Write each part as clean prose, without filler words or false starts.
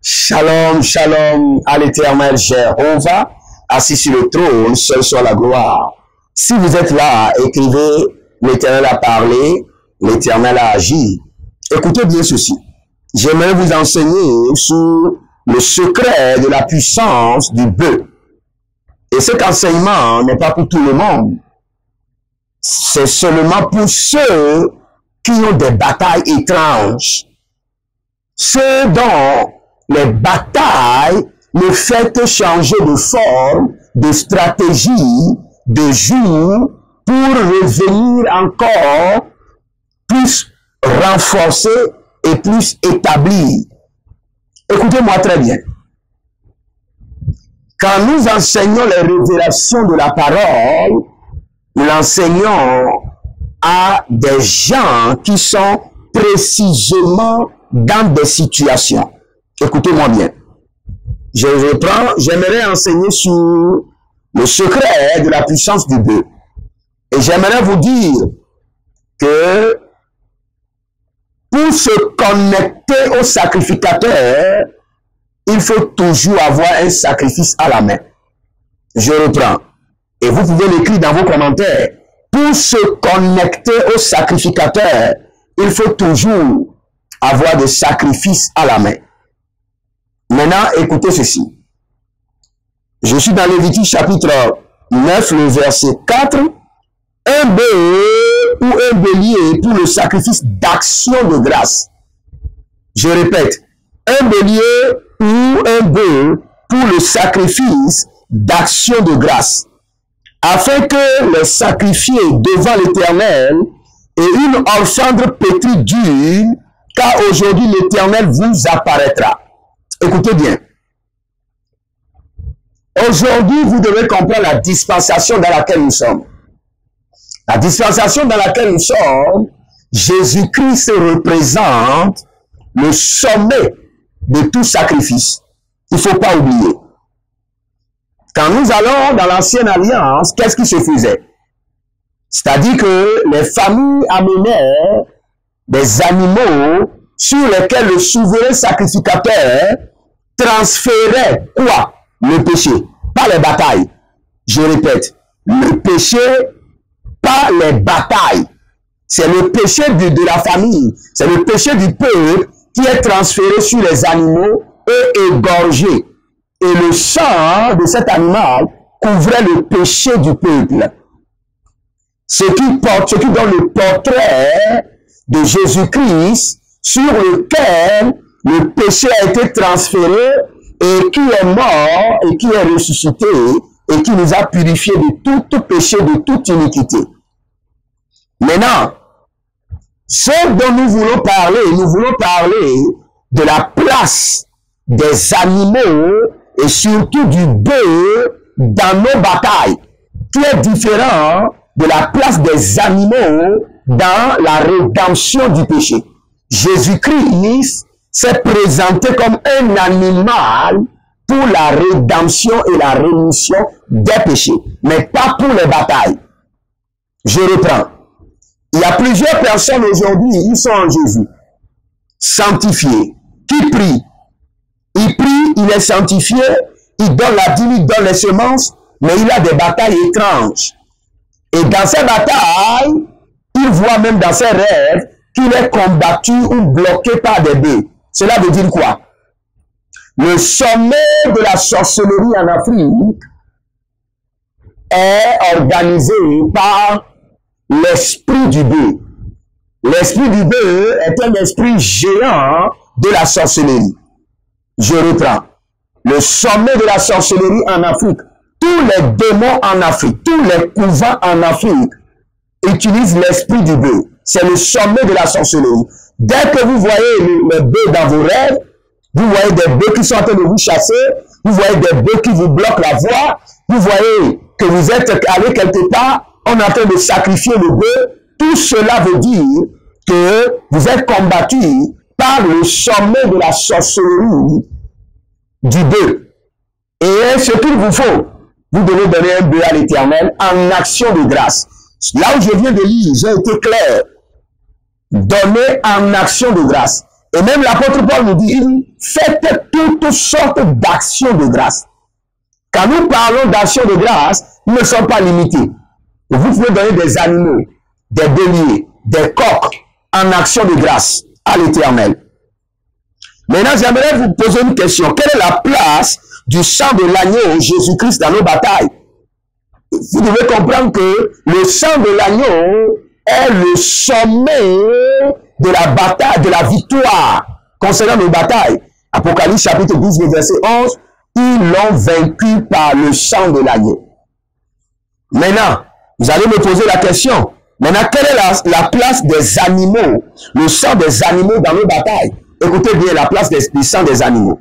Shalom, shalom à l'éternel Jéhovah, assis sur le trône, seul soit la gloire. Si vous êtes là, écrivez, l'éternel a parlé, l'éternel a agi. Écoutez bien ceci. J'aimerais vous enseigner sur le secret de la puissance du bœuf. Et cet enseignement n'est pas pour tout le monde. C'est seulement pour ceux qui ont des batailles étranges. Ceux dont les batailles ne font que changer de forme, de stratégie, de jour, pour revenir encore plus renforcé et plus établi. Écoutez-moi très bien. Quand nous enseignons les révélations de la parole, nous l'enseignons à des gens qui sont précisément dans des situations. Écoutez-moi bien. Je reprends, j'aimerais enseigner sur le secret de la puissance du bœuf. Et j'aimerais vous dire que pour se connecter au sacrificateur, il faut toujours avoir un sacrifice à la main. Je reprends. Et vous pouvez l'écrire dans vos commentaires. Pour se connecter au sacrificateur, il faut toujours avoir des sacrifices à la main. Maintenant, écoutez ceci. Je suis dans Lévitique chapitre 9, le verset 4. Un bœuf ou un bélier pour le sacrifice d'action de grâce. Je répète, un bélier ou un bœuf pour le sacrifice d'action de grâce, afin que les sacrifiés devant l'Éternel et une offrande pétrie d'huile, car aujourd'hui l'Éternel vous apparaîtra. Écoutez bien. Aujourd'hui, vous devez comprendre la dispensation dans laquelle nous sommes. La dispensation dans laquelle nous sommes, Jésus-Christ représente le sommet de tout sacrifice. Il ne faut pas oublier. Quand nous allons dans l'ancienne alliance, qu'est-ce qui se faisait? C'est-à-dire que les familles amenaient des animaux sur lesquels le souverain sacrificateur transférait quoi? Le péché, pas les batailles. Je répète, le péché, pas les batailles. C'est le péché de la famille, c'est le péché du peuple qui est transféré sur les animaux et égorgé. Et le sang de cet animal couvrait le péché du peuple. Ce qui donne le portrait de Jésus-Christ sur lequel le péché a été transféré et qui est mort et qui est ressuscité et qui nous a purifiés de tout péché, de toute iniquité. Maintenant, ce dont nous voulons parler de la place des animaux et surtout du bœuf dans nos batailles, qui est différent de la place des animaux dans la rédemption du péché. Jésus-Christ s'est présenté comme un animal pour la rédemption et la rémission des péchés, mais pas pour les batailles. Je reprends. Il y a plusieurs personnes aujourd'hui, ils sont en Jésus, sanctifiés, qui prient. Il prie, il est sanctifié, il donne la dîme, il donne les semences, mais il a des batailles étranges. Et dans ces batailles, il voit même dans ses rêves qu'il est combattu ou bloqué par des bœufs. Cela veut dire quoi? Le sommet de la sorcellerie en Afrique est organisé par l'esprit du bœuf. L'esprit du bœuf est un esprit géant de la sorcellerie. Je reprends. Le sommet de la sorcellerie en Afrique, tous les démons en Afrique, tous les couvents en Afrique utilisent l'esprit du bœuf. C'est le sommet de la sorcellerie. Dès que vous voyez les bœufs dans vos rêves, vous voyez des bœufs qui sont en train de vous chasser, vous voyez des bœufs qui vous bloquent la voie, vous voyez que vous êtes allé quelque part, on est en train de sacrifier le bœuf. Tout cela veut dire que vous êtes combattu par le sommet de la sorcellerie du bœuf. Et ce qu'il vous faut, vous devez donner un bœuf à l'Éternel en action de grâce. Là où je viens de lire, j'ai été clair. Donner en action de grâce. Et même l'apôtre Paul nous dit, faites toutes sortes d'actions de grâce. Quand nous parlons d'actions de grâce, nous ne sommes pas limités. Vous pouvez donner des animaux, des béliers, des coqs en action de grâce à l'Éternel. Maintenant, j'aimerais vous poser une question. Quelle est la place du sang de l'agneau Jésus-Christ dans nos batailles? Vous devez comprendre que le sang de l'agneau est le sommet de la bataille, de la victoire concernant nos batailles. Apocalypse chapitre 12, verset 11, ils l'ont vaincu par le sang de l'agneau. Maintenant, vous allez me poser la question. Maintenant, quelle est la place des animaux, le sang des animaux dans nos batailles? Écoutez bien la place du sang des animaux.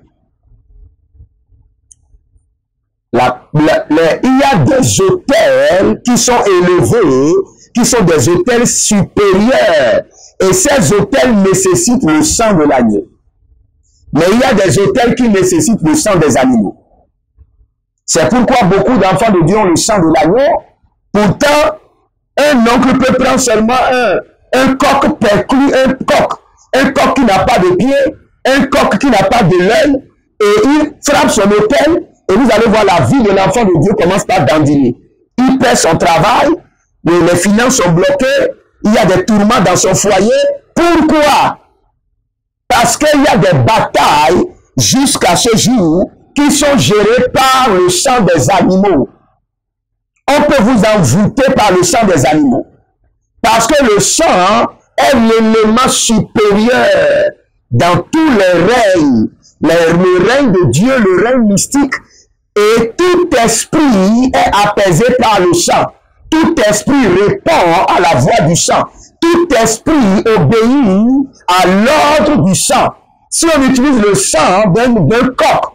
Il y a des autels qui sont élevés, qui sont des autels supérieurs. Et ces autels nécessitent le sang de l'agneau. Mais il y a des autels qui nécessitent le sang des animaux. C'est pourquoi beaucoup d'enfants de Dieu ont le sang de l'agneau. Pourtant, un oncle peut prendre seulement un coq perclus, un coq qui n'a pas de pied, un coq qui n'a pas de l'œil, et il frappe son autel, et vous allez voir la vie de l'enfant de Dieu commence par dandiner. Il perd son travail, les finances sont bloquées, il y a des tourments dans son foyer. Pourquoi? Parce qu'il y a des batailles jusqu'à ce jour qui sont gérées par le sang des animaux. On peut vous envoûter par le sang des animaux. Parce que le sang est l'élément supérieur dans tous les règnes. Le règne de Dieu, le règne mystique. Et tout esprit est apaisé par le sang. Tout esprit répond à la voix du sang. Tout esprit obéit à l'ordre du sang. Si on utilise le sang d'un coq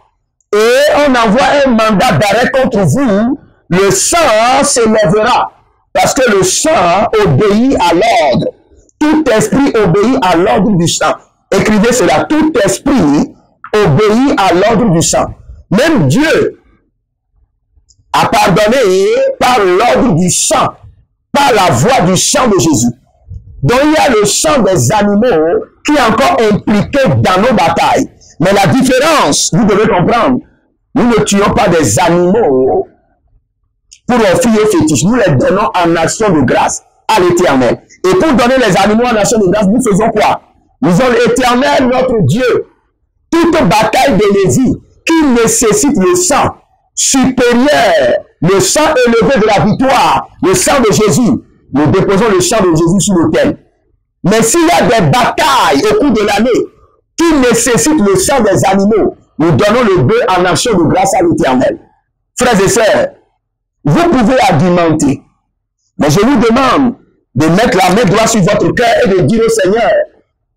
et on envoie un mandat d'arrêt contre vous, le sang s'élèvera. Parce que le sang obéit à l'ordre. Tout esprit obéit à l'ordre du sang. Écrivez cela. Tout esprit obéit à l'ordre du sang. Même Dieu a pardonné par l'ordre du sang, par la voix du sang de Jésus. Donc il y a le sang des animaux qui est encore impliqué dans nos batailles. Mais la différence, vous devez comprendre, nous ne tuons pas des animaux pour offrir aux fétiches. Nous les donnons en action de grâce à l'Éternel. Et pour donner les animaux en action de grâce, nous faisons quoi? Nous avons l'Éternel, notre Dieu. Toute bataille de Lévi qui nécessite le sang supérieur, le sang élevé de la victoire, le sang de Jésus. Nous déposons le sang de Jésus sur l'autel. Mais s'il y a des batailles au cours de l'année qui nécessitent le sang des animaux, nous donnons le bœuf en action de grâce à l'Éternel. Frères et sœurs, vous pouvez argumenter, mais je vous demande de mettre la main droite sur votre cœur et de dire au Seigneur,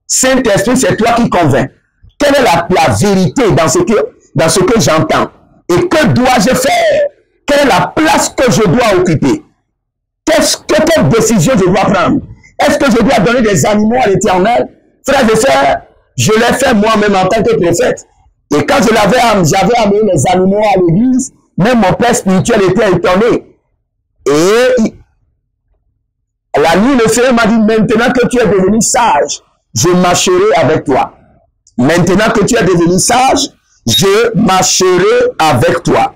Saint-Esprit, c'est toi qui convaincs. Quelle est la vérité dans ce que j'entends? Et que dois-je faire? Quelle est la place que je dois occuper? Quelle décision je dois prendre? Est-ce que je dois donner des animaux à l'Éternel? Frères et sœurs, je l'ai fait moi-même en tant que prophète. Et quand j'avais amené les animaux à l'église, même mon père spirituel était étonné. Et la nuit, le Seigneur m'a dit, maintenant que tu es devenu sage, je marcherai avec toi. Maintenant que tu es devenu sage, je marcherai avec toi.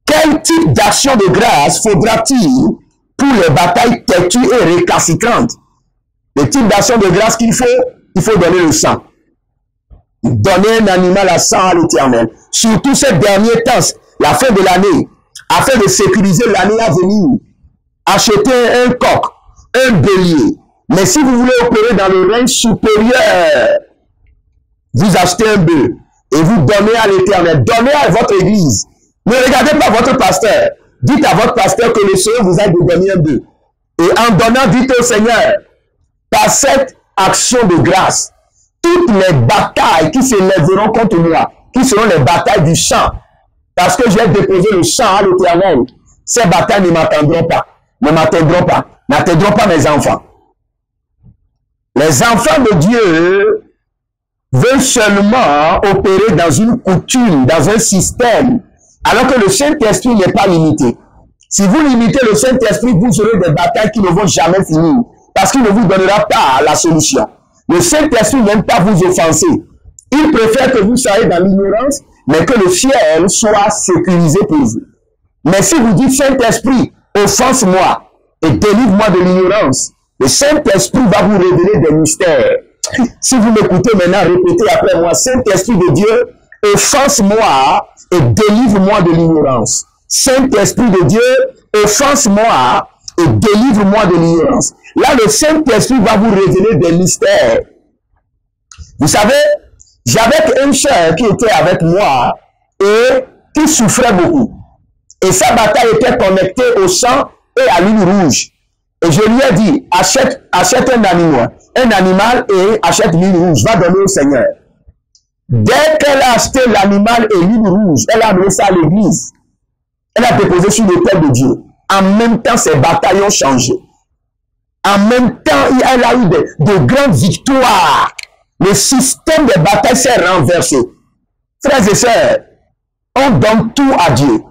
Quel type d'action de grâce faudra-t-il pour les batailles têtues et récalcitrantes? Le type d'action de grâce qu'il faut donner le sang. Donner un animal à sang à l'Éternel. Surtout ces derniers temps, la fin de l'année, afin de sécuriser l'année à venir. Achetez un coq, un bélier. Mais si vous voulez opérer dans le règne supérieur, vous achetez un bœuf et vous donnez à l'Éternel. Donnez à votre église. Ne regardez pas votre pasteur. Dites à votre pasteur que le Seigneur vous a donné un bœuf. Et en donnant, dites au Seigneur, par cette action de grâce, toutes les batailles qui s'élèveront contre moi, qui seront les batailles du sang, parce que j'ai déposé le sang à l'Éternel, ces batailles ne m'attendront pas, n'atteindront pas mes enfants. Les enfants de Dieu veulent seulement opérer dans une coutume, dans un système, alors que le Saint-Esprit n'est pas limité. Si vous limitez le Saint-Esprit, vous aurez des batailles qui ne vont jamais finir, parce qu'il ne vous donnera pas la solution. Le Saint-Esprit n'aime pas vous offenser. Il préfère que vous soyez dans l'ignorance, mais que le ciel soit sécurisé pour vous. Mais si vous dites, Saint-Esprit, offense-moi et délivre-moi de l'ignorance, le Saint-Esprit va vous révéler des mystères. Si vous m'écoutez maintenant, répétez après moi, Saint-Esprit de Dieu, offense-moi et délivre-moi de l'ignorance. Saint-Esprit de Dieu, offense-moi et délivre-moi de l'ignorance. Là, le Saint-Esprit va vous révéler des mystères. Vous savez, j'avais une sœur qui était avec moi et qui souffrait beaucoup. Et sa bataille était connectée au sang et à l'huile rouge. Et je lui ai dit, achète un animal et achète l'huile rouge, va donner au Seigneur. Dès qu'elle a acheté l'animal et l'huile rouge, elle a amené ça à l'église. Elle a déposé sur l'autel de Dieu. En même temps, ses batailles ont changé. En même temps, elle a eu de grandes victoires. Le système des batailles s'est renversé. Frères et sœurs, on donne tout à Dieu.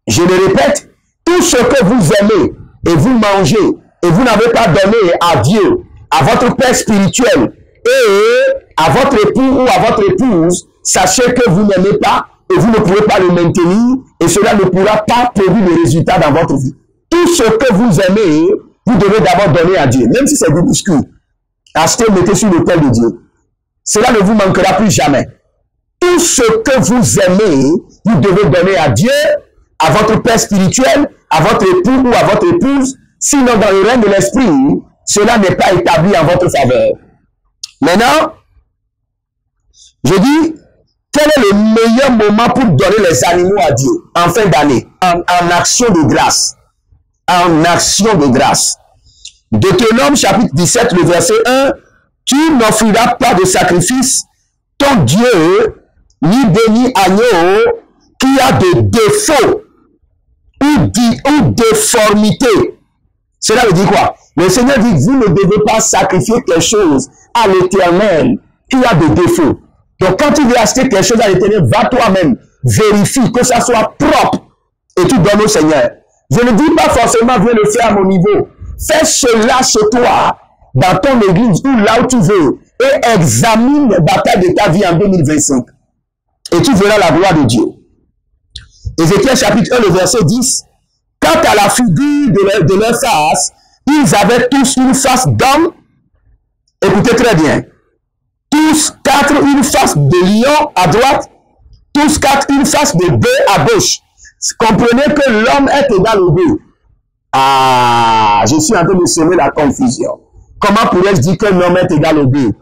Je le répète, tout ce que vous aimez et vous mangez et vous n'avez pas donné à Dieu, à votre père spirituel et à votre époux ou à votre épouse, sachez que vous n'aimez pas et vous ne pouvez pas le maintenir et cela ne pourra pas produire le résultat dans votre vie. Tout ce que vous aimez, vous devez d'abord donner à Dieu, même si c'est minuscule. Achetez, mettez sur l'autel de Dieu. Cela ne vous manquera plus jamais. Tout ce que vous aimez, vous devez donner à Dieu, à votre père spirituel, à votre époux ou à votre épouse. Sinon, dans le règne de l'esprit, cela n'est pas établi en votre faveur. Maintenant, je dis, quel est le meilleur moment pour donner les animaux à Dieu en fin d'année? En action de grâce. En action de grâce. Deutéronome chapitre 17, le verset 1, tu n'offriras pas de sacrifice, ton Dieu, ni béni agneau, qui a de défauts ou déformité. Cela veut dire quoi? Le Seigneur dit, vous ne devez pas sacrifier quelque chose à l'Éternel qui a des défauts. Donc, quand tu veux acheter quelque chose à l'Éternel, va toi-même, vérifie que ça soit propre et tu donnes au Seigneur. Je ne dis pas forcément, viens le faire à mon niveau. Fais cela chez toi, dans ton église ou là où tu veux, et examine les batailles de ta vie en 2025. Et tu verras la gloire de Dieu. Ézéchiel chapitre 1, le verset 10. Quant à la figure de leur face, ils avaient tous une face d'homme. Écoutez très bien. Tous quatre une face de lion à droite. Tous quatre une face de bœuf à gauche. Comprenez que l'homme est égal au bœuf. Ah, je suis en train de semer la confusion. Comment pourrais-je dire que l'homme est égal au bœuf?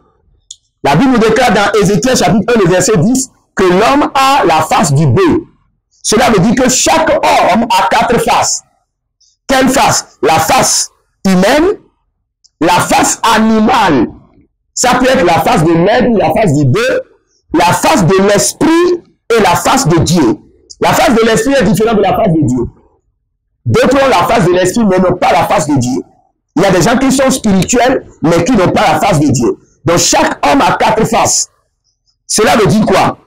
La Bible déclare dans Ézéchiel chapitre 1, le verset 10, que l'homme a la face du bœuf. Cela veut dire que chaque homme a quatre faces. Quelle face? La face humaine, la face animale. Ça peut être la face de l'aigle, la face du bœuf, la face de l'esprit et la face de Dieu. La face de l'esprit est différente de la face de Dieu. D'autres ont la face de l'esprit, mais n'ont pas la face de Dieu. Il y a des gens qui sont spirituels, mais qui n'ont pas la face de Dieu. Donc, chaque homme a quatre faces. Cela veut dire quoi?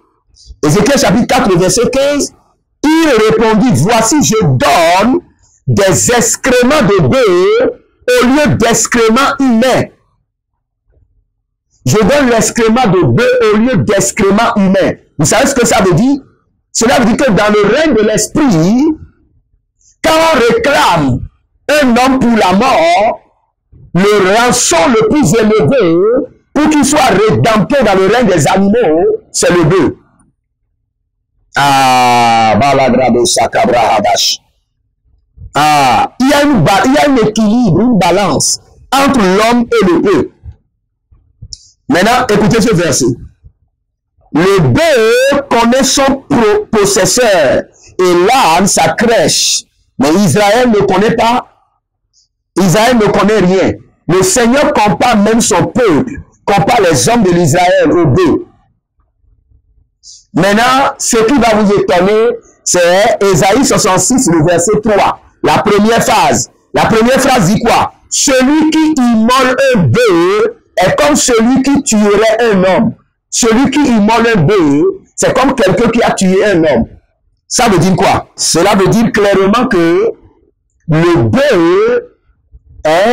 Ézéchiel chapitre 4, verset 15. Il répondit, voici, je donne des excréments de bœuf au lieu d'excréments humains. Je donne l'excrément de bœuf au lieu d'excréments humains. Vous savez ce que ça veut dire? Cela veut dire que dans le règne de l'esprit, quand on réclame un homme pour la mort, le rançon le plus élevé pour qu'il soit rédempté dans le règne des animaux, c'est le bœuf. Ah, balagrado sakabra hadash. Ah, il y a un équilibre, une balance entre l'homme et le bœuf. Maintenant, écoutez ce verset. Le bœuf connaît son possesseur et l'âne sa crèche. Mais Israël ne connaît pas. Israël ne connaît rien. Le Seigneur compare même son peuple, compare les hommes de l'Israël au bœuf. Maintenant, ce qui va vous étonner, c'est Ésaïe 66, le verset 3. La première phrase. La première phrase dit quoi? Celui qui immole un bœuf est comme celui qui tuerait un homme. Celui qui immole un bœuf, c'est comme quelqu'un qui a tué un homme. Ça veut dire quoi? Cela veut dire clairement que le bœuf,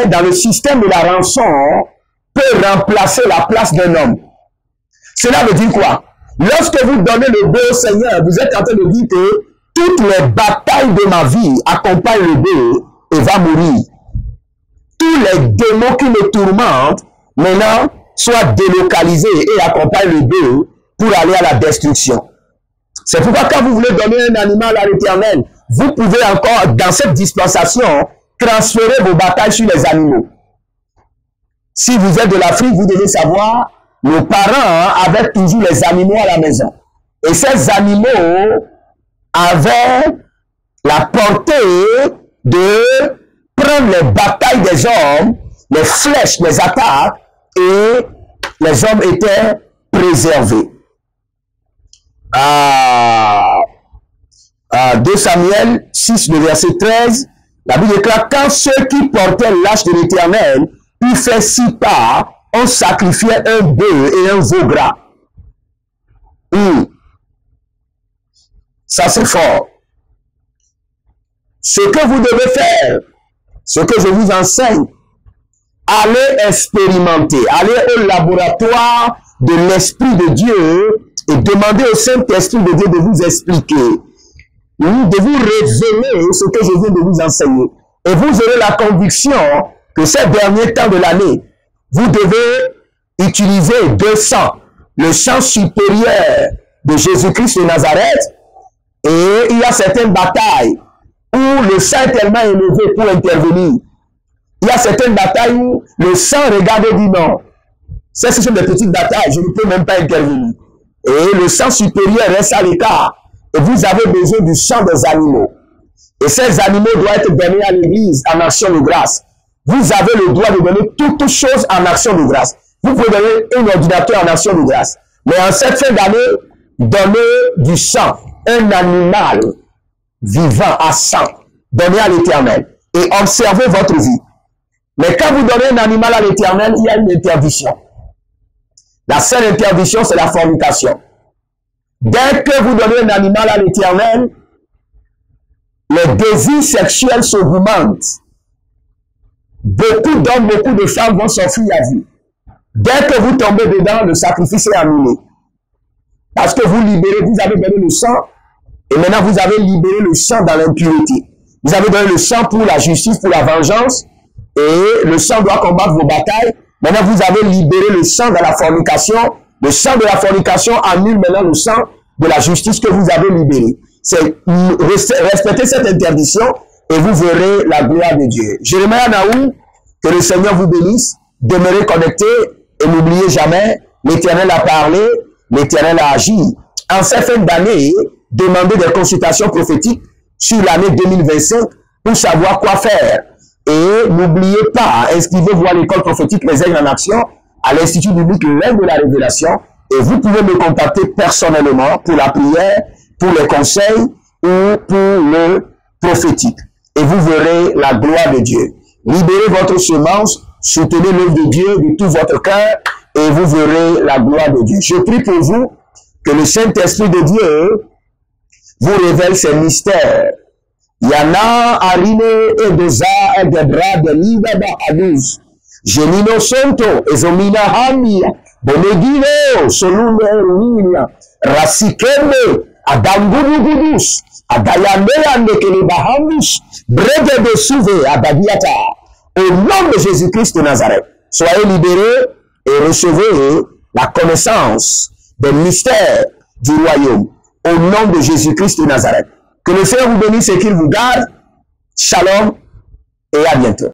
dans le système de la rançon, peut remplacer la place d'un homme. Cela veut dire quoi? Lorsque vous donnez le bœuf au Seigneur, vous êtes en train de dire que toutes les batailles de ma vie accompagnent le bœuf et va mourir. Tous les démons qui me tourmentent, maintenant, soient délocalisés et accompagnent le bœuf pour aller à la destruction. C'est pourquoi quand vous voulez donner un animal à l'Éternel, vous pouvez encore, dans cette dispensation, transférer vos batailles sur les animaux. Si vous êtes de l'Afrique, vous devez savoir, nos parents avaient toujours les animaux à la maison. Et ces animaux avaient la portée de prendre les batailles des hommes, les flèches, les attaques, et les hommes étaient préservés. 2 Samuel 6, le verset 13, la Bible déclare, quand ceux qui portaient l'arche de l'Éternel eurent fait 6 pas, on sacrifiait un bœuf et un veau gras. Ça c'est fort. Ce que vous devez faire, ce que je vous enseigne, allez expérimenter, allez au laboratoire de l'Esprit de Dieu et demandez au Saint-Esprit de Dieu de vous expliquer, de vous révéler ce que je viens de vous enseigner. Et vous aurez la conviction que ces derniers temps de l'année, vous devez utiliser 200, le sang supérieur de Jésus-Christ de Nazareth, et il y a certaines batailles où le sang est tellement élevé pour intervenir. Il y a certaines batailles où le sang regarde et dit non. Ce sont des petites batailles, je ne peux même pas intervenir. Et le sang supérieur reste à l'écart. Et vous avez besoin du sang des animaux. Et ces animaux doivent être donnés à l'église en action de grâce. Vous avez le droit de donner toutes choses en action de grâce. Vous pouvez donner un ordinateur en action de grâce. Mais en cette fin d'année, donnez du sang, un animal vivant à sang, donnez à l'Éternel. Et observez votre vie. Mais quand vous donnez un animal à l'Éternel, il y a une interdiction. La seule interdiction, c'est la fornication. Dès que vous donnez un animal à l'Éternel, les désirs sexuels s'augmentent. Beaucoup d'hommes, beaucoup de femmes vont s'offrir à vous. Dès que vous tombez dedans, le sacrifice est annulé. Parce que vous libérez, vous avez donné le sang, et maintenant vous avez libéré le sang dans l'impureté. Vous avez donné le sang pour la justice, pour la vengeance, et le sang doit combattre vos batailles. Maintenant vous avez libéré le sang de la fornication. Le sang de la fornication annule maintenant le sang de la justice que vous avez libéré. C'est respecter cette interdiction et vous verrez la gloire de Dieu. Jérémie Naoum, que le Seigneur vous bénisse, demeurez connectés et n'oubliez jamais, l'Éternel a parlé, l'Éternel a agi. En cette fin d'année, demandez des consultations prophétiques sur l'année 2025 pour savoir quoi faire. Et n'oubliez pas, inscrivez-vous à l'école prophétique Les Aigles en Action, à l'Institut biblique L'Aile de la Révélation, et vous pouvez me contacter personnellement pour la prière, pour les conseils ou pour le prophétique. Et vous verrez la gloire de Dieu. Libérez votre semence, soutenez l'œuvre de Dieu de tout votre cœur et vous verrez la gloire de Dieu. Je prie pour vous que le Saint-Esprit de Dieu vous révèle ses mystères. Yana arine edoza edebra de libaba adus. Genino sonto ezomina hamia. Bonegino solume ruina. Rasikeme adangudugudus. Adayamea nekelebahamus. Brede de souve adadiata. Au nom de Jésus-Christ de Nazareth, soyez libérés et recevez la connaissance des mystères du royaume. Au nom de Jésus-Christ de Nazareth. Que le Seigneur vous bénisse et qu'il vous garde. Shalom et à bientôt.